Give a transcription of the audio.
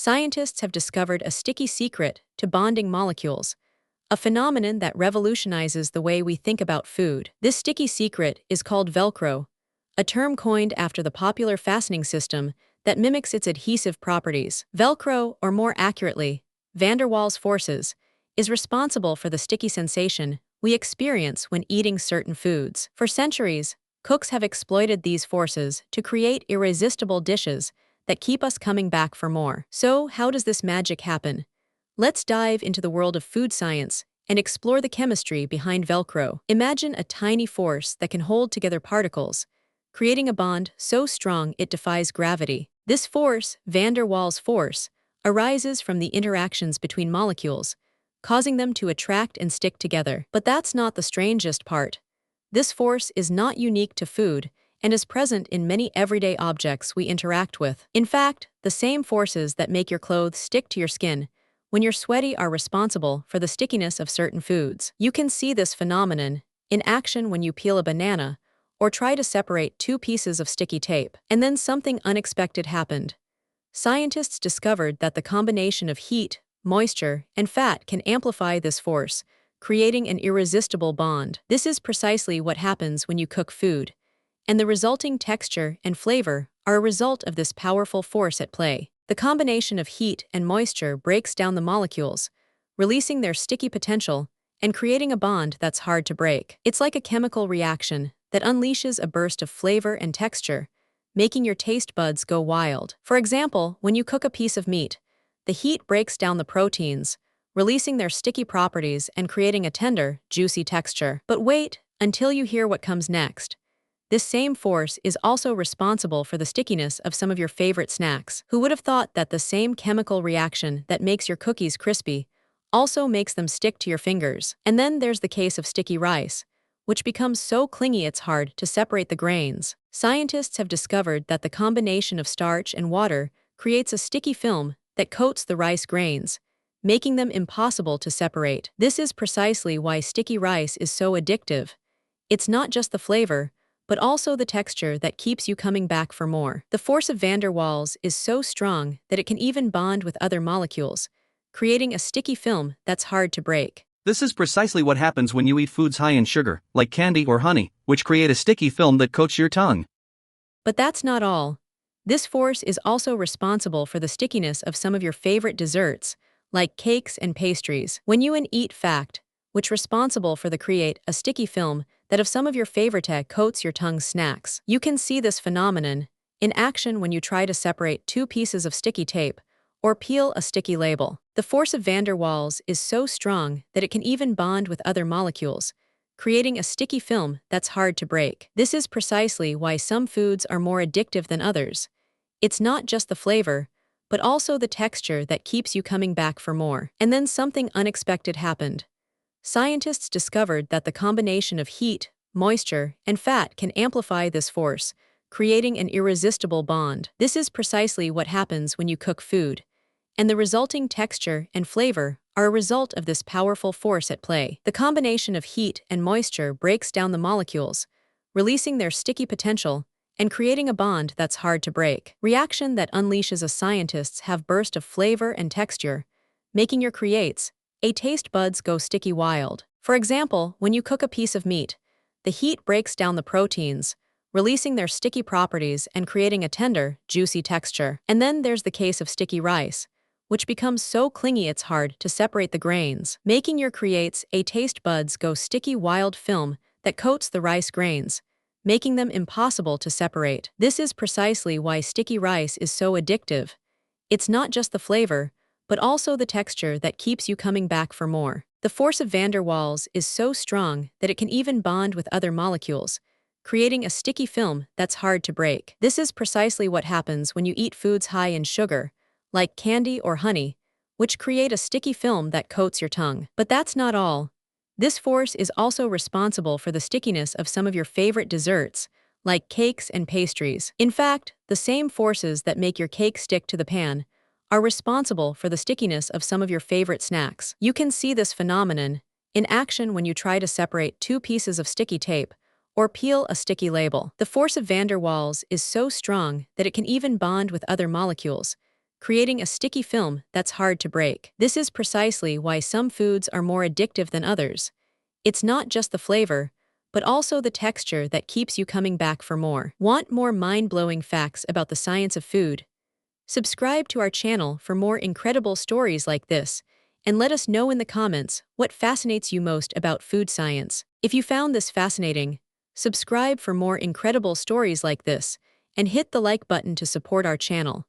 scientists have discovered a sticky secret to bonding molecules, a phenomenon that revolutionizes the way we think about food. This sticky secret is called Velcro, a term coined after the popular fastening system that mimics its adhesive properties. Velcro, or more accurately, van der Waals forces, is responsible for the sticky sensation we experience when eating certain foods. For centuries, cooks have exploited these forces to create irresistible dishes that keep us coming back for more. So, how does this magic happen? Let's dive into the world of food science and explore the chemistry behind Velcro. Imagine a tiny force that can hold together particles, creating a bond so strong it defies gravity. This force, van der Waals force, arises from the interactions between molecules, causing them to attract and stick together. But that's not the strangest part. This force is not unique to food and is present in many everyday objects we interact with. In fact, the same forces that make your clothes stick to your skin when you're sweaty are responsible for the stickiness of certain foods. You can see this phenomenon in action when you peel a banana or try to separate two pieces of sticky tape. And then something unexpected happened. Scientists discovered that the combination of heat, moisture, and fat can amplify this force, creating an irresistible bond. This is precisely what happens when you cook food, and the resulting texture and flavor are a result of this powerful force at play. The combination of heat and moisture breaks down the molecules, releasing their sticky potential and creating a bond that's hard to break. It's like a chemical reaction that unleashes a burst of flavor and texture, making your taste buds go wild. For example, when you cook a piece of meat, the heat breaks down the proteins, releasing their sticky properties and creating a tender, juicy texture. But wait until you hear what comes next. This same force is also responsible for the stickiness of some of your favorite snacks. Who would have thought that the same chemical reaction that makes your cookies crispy also makes them stick to your fingers? And then there's the case of sticky rice, which becomes so clingy it's hard to separate the grains. Scientists have discovered that the combination of starch and water creates a sticky film that coats the rice grains, making them impossible to separate. This is precisely why sticky rice is so addictive. It's not just the flavor, but also the texture that keeps you coming back for more. The force of van der Waals is so strong that it can even bond with other molecules, creating a sticky film that's hard to break. This is precisely what happens when you eat foods high in sugar, like candy or honey, which create a sticky film that coats your tongue. But that's not all. This force is also responsible for the stickiness of some of your favorite desserts, like cakes and pastries. When you eat fat, which responsible for the create a sticky film that of some of your favorite coats your tongue's snacks. You can see this phenomenon in action when you try to separate two pieces of sticky tape or peel a sticky label. The force of van der Waals is so strong that it can even bond with other molecules, creating a sticky film that's hard to break. This is precisely why some foods are more addictive than others. It's not just the flavor, but also the texture that keeps you coming back for more. And then something unexpected happened. Scientists discovered that the combination of heat, moisture, and fat can amplify this force, creating an irresistible bond. This is precisely what happens when you cook food, and the resulting texture and flavor are a result of this powerful force at play. The combination of heat and moisture breaks down the molecules, releasing their sticky potential and creating a bond that's hard to break. Reaction that unleashes a scientists have burst of flavor and texture, making your creates a taste buds go sticky wild. For example, when you cook a piece of meat, the heat breaks down the proteins, releasing their sticky properties and creating a tender, juicy texture. And then there's the case of sticky rice, which becomes so clingy it's hard to separate the grains, making your creates a taste buds go sticky wild film that coats the rice grains, making them impossible to separate. This is precisely why sticky rice is so addictive. It's not just the flavor, but also the texture that keeps you coming back for more. The force of van der Waals is so strong that it can even bond with other molecules, creating a sticky film that's hard to break. This is precisely what happens when you eat foods high in sugar, like candy or honey, which create a sticky film that coats your tongue. But that's not all. This force is also responsible for the stickiness of some of your favorite desserts, like cakes and pastries. In fact, the same forces that make your cake stick to the pan are responsible for the stickiness of some of your favorite snacks. You can see this phenomenon in action when you try to separate two pieces of sticky tape or peel a sticky label. The force of van der Waals is so strong that it can even bond with other molecules, creating a sticky film that's hard to break. This is precisely why some foods are more addictive than others. It's not just the flavor, but also the texture that keeps you coming back for more. Want more mind-blowing facts about the science of food? Subscribe to our channel for more incredible stories like this, and let us know in the comments what fascinates you most about food science. If you found this fascinating, subscribe for more incredible stories like this, and hit the like button to support our channel.